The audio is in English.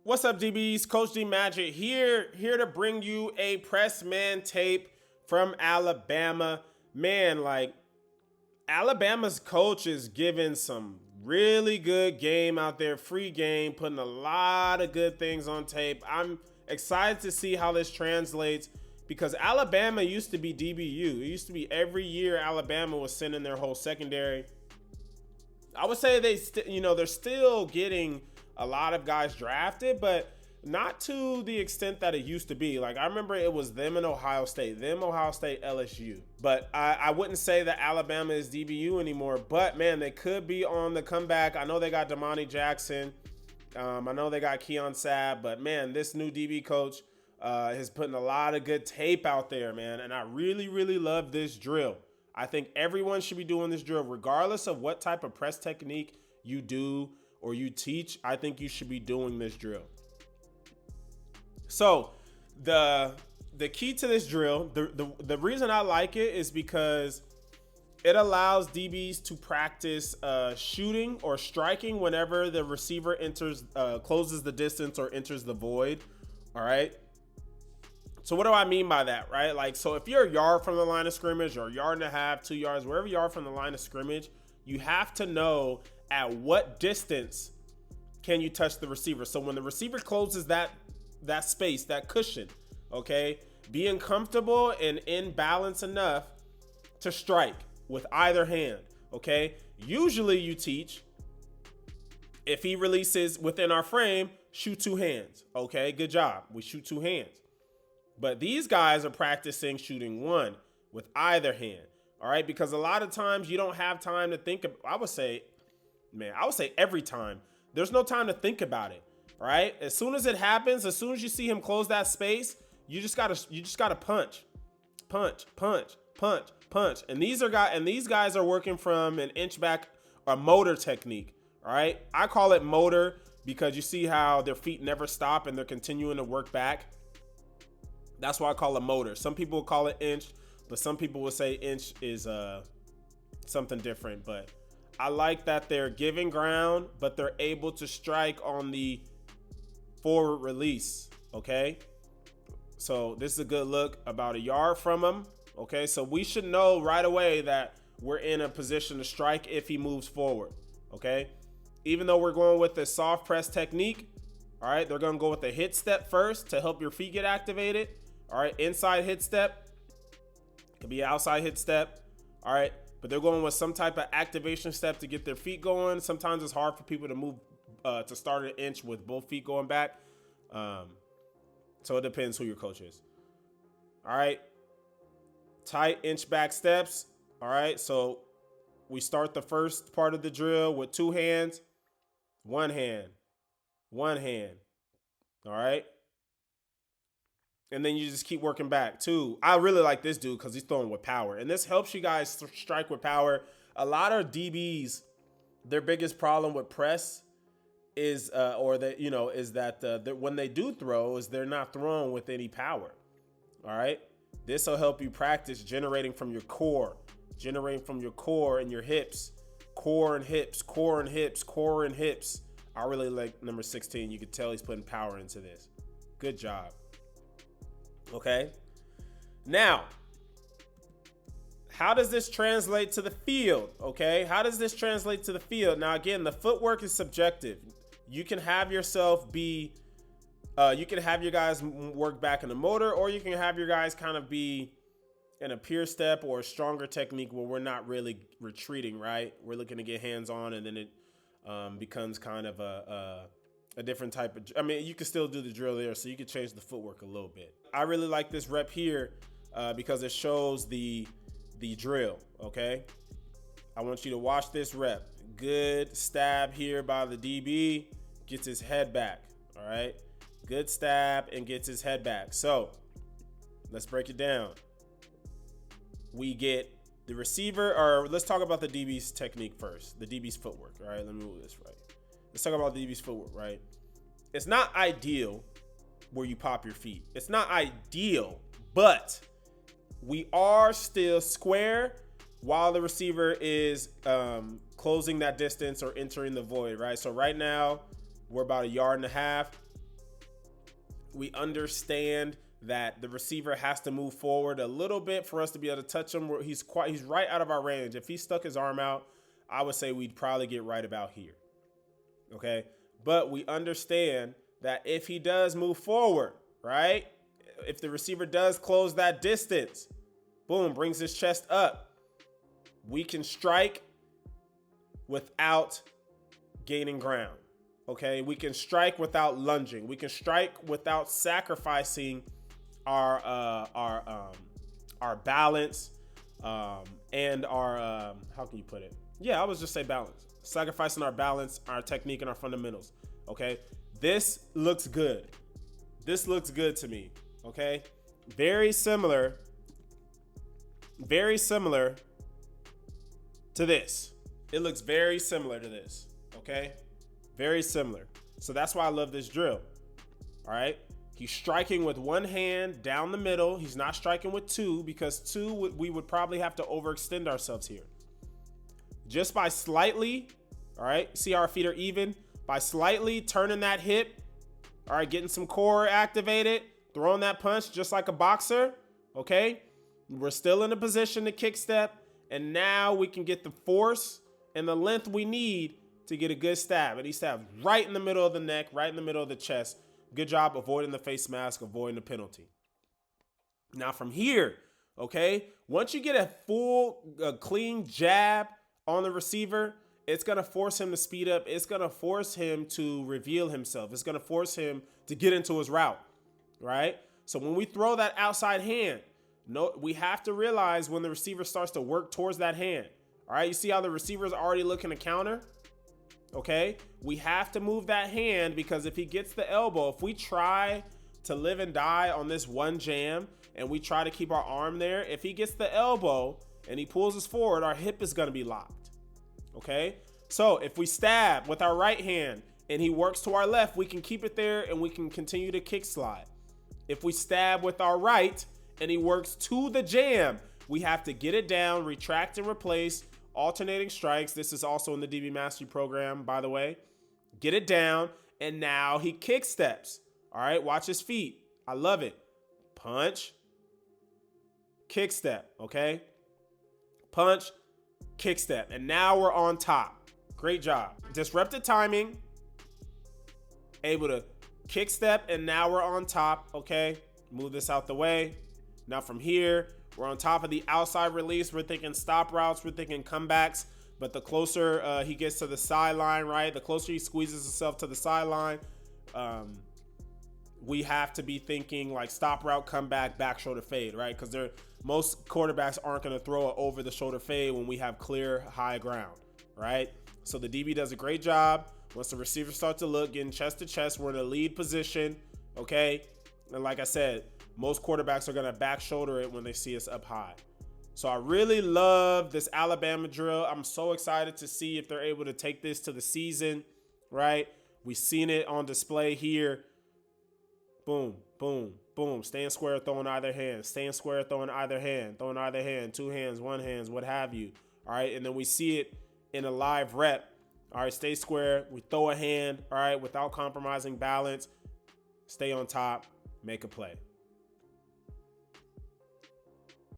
What's up, DBs? Coach D Magic here to bring you a press man tape from Alabama. Man, like Alabama's coach is giving some really good game out there, free game, putting a lot of good things on tape. I'm excited to see how this translates because Alabama used to be DBU. It used to be every year Alabama was sending their whole secondary. I would say they're still getting a lot of guys drafted, but not to the extent that it used to be. Like I remember it was them and Ohio State, LSU. But I wouldn't say that Alabama is DBU anymore. But man, they could be on the comeback. I know they got Damani Jackson. I know they got Keon Sabb. But man, this new DB coach is putting a lot of good tape out there, man. And I really, really love this drill. I think everyone should be doing this drill, regardless of what type of press technique you do or you teach. I think you should be doing this drill. So the key to this drill, the reason I like it is because it allows DBs to practice shooting or striking whenever the receiver closes the distance or enters the void. All right. So what do I mean by that, right? Like, so if you're a yard from the line of scrimmage or a yard and a half, 2 yards, wherever you are from the line of scrimmage, you have to know at what distance can you touch the receiver. So when the receiver closes that space, that cushion, okay, being comfortable and in balance enough to strike with either hand, okay? Usually you teach, if he releases within our frame, shoot two hands, okay? Good job. We shoot two hands. But these guys are practicing shooting one with either hand, all right? Because a lot of times you don't have time to think of, I would say every time. There's no time to think about it, right? As soon as it happens, as soon as you see him close that space, you just gotta punch. And these guys are working from an inch back or motor technique, all right? I call it motor because you see how their feet never stop and they're continuing to work back. That's why I call it motor. Some people call it inch, but some people will say inch is something different. But I like that they're giving ground, but they're able to strike on the forward release, okay? So this is a good look about a yard from him, okay? So we should know right away that we're in a position to strike if he moves forward, okay? Even though we're going with the soft press technique, all right, they're going to go with the hit step first to help your feet get activated. All right, inside hit step. Could be an outside hit step. All right, but they're going with some type of activation step to get their feet going. Sometimes it's hard for people to move to start an inch with both feet going back. So it depends who your coach is. All right, tight inch back steps. All right, so we start the first part of the drill with two hands, one hand. All right. And then you just keep working back. Two, I really like this dude because he's throwing with power. And this helps you guys strike with power. A lot of DBs, their biggest problem with press is, that when they do throw, is they're not throwing with any power. All right. This will help you practice generating from your core and your hips, core and hips. I really like number 16. You can tell he's putting power into this. Good job. Okay. Now, how does this translate to the field? Okay. How does this translate to the field? Now, again, the footwork is subjective. You can have yourself you can have your guys work back in the motor, or you can have your guys kind of be in a pure step or a stronger technique where we're not really retreating, right? We're looking to get hands on, and then it becomes kind of a different type of, you can still do the drill there, so you can change the footwork a little bit. I really like this rep here because it shows the drill, okay? I want you to watch this rep. Good stab here by the DB, gets his head back, all right? Good stab and gets his head back. So let's break it down. We get the receiver, or let's talk about the DB's technique first, the DB's footwork, all right? Let me move this right. Let's talk about the DB's footwork, right? It's not ideal where you pop your feet. It's not ideal, but we are still square while the receiver is closing that distance or entering the void, right? So right now, we're about a yard and a half. We understand that the receiver has to move forward a little bit for us to be able to touch him. He's right out of our range. If he stuck his arm out, I would say we'd probably get right about here. Okay. But we understand that if he does move forward, right? If the receiver does close that distance, boom, brings his chest up, we can strike without gaining ground. Okay, we can strike without lunging. We can strike without sacrificing our balance and our how can you put it? Yeah, I was just say balance. Sacrificing our balance, our technique, and our fundamentals. Okay, this looks good. This looks good to me. Okay, very similar to this. It looks very similar to this. Okay, very similar. So that's why I love this drill. All right. He's striking with one hand down the middle. He's not striking with two, because two, we would probably have to overextend ourselves here. Just by slightly, all right, see our feet are even, by slightly turning that hip, all right, getting some core activated, throwing that punch just like a boxer, okay? We're still in a position to kick step, and now we can get the force and the length we need to get a good stab. And he stabbed right in the middle of the neck, right in the middle of the chest. Good job avoiding the face mask, avoiding the penalty. Now from here, okay, once you get a full, clean jab on the receiver, it's going to force him to speed up. It's going to force him to reveal himself. It's going to force him to get into his route, right? So when we throw that outside hand, we have to realize when the receiver starts to work towards that hand. All right, you see how the receiver is already looking to counter? Okay, we have to move that hand, because if he gets the elbow, if we try to live and die on this one jam and we try to keep our arm there, if he gets the elbow and he pulls us forward, our hip is going to be locked. Okay, so if we stab with our right hand and he works to our left, we can keep it there and we can continue to kick slide. If we stab with our right and he works to the jam, we have to get it down, retract and replace, alternating strikes. This is also in the DB Mastery program, by the way. Get it down, and now he kick steps. All right, watch his feet. I love it. Punch, kick step, okay? Punch, kick step, and now we're on top. Great job. Disrupted timing, able to kick step, and now we're on top, okay? Move this out the way. Now from here, we're on top of the outside release. We're thinking stop routes. We're thinking comebacks. But the closer he gets to the sideline, right? The closer he squeezes himself to the sideline, we have to be thinking like stop route, comeback, back shoulder fade, right? Because most quarterbacks aren't going to throw an over the shoulder fade when we have clear high ground, right? So the DB does a great job. Once the receivers start to look, getting chest to chest, we're in a lead position, okay? And like I said, most quarterbacks are going to back shoulder it when they see us up high. So I really love this Alabama drill. I'm so excited to see if they're able to take this to the season, right? We've seen it on display here. Boom, boom, boom. Staying square, throwing either hand. Staying square, throwing either hand. Throwing either hand, two hands, one hands, what have you. All right, and then we see it in a live rep. All right, stay square. We throw a hand, all right, without compromising balance. Stay on top, make a play.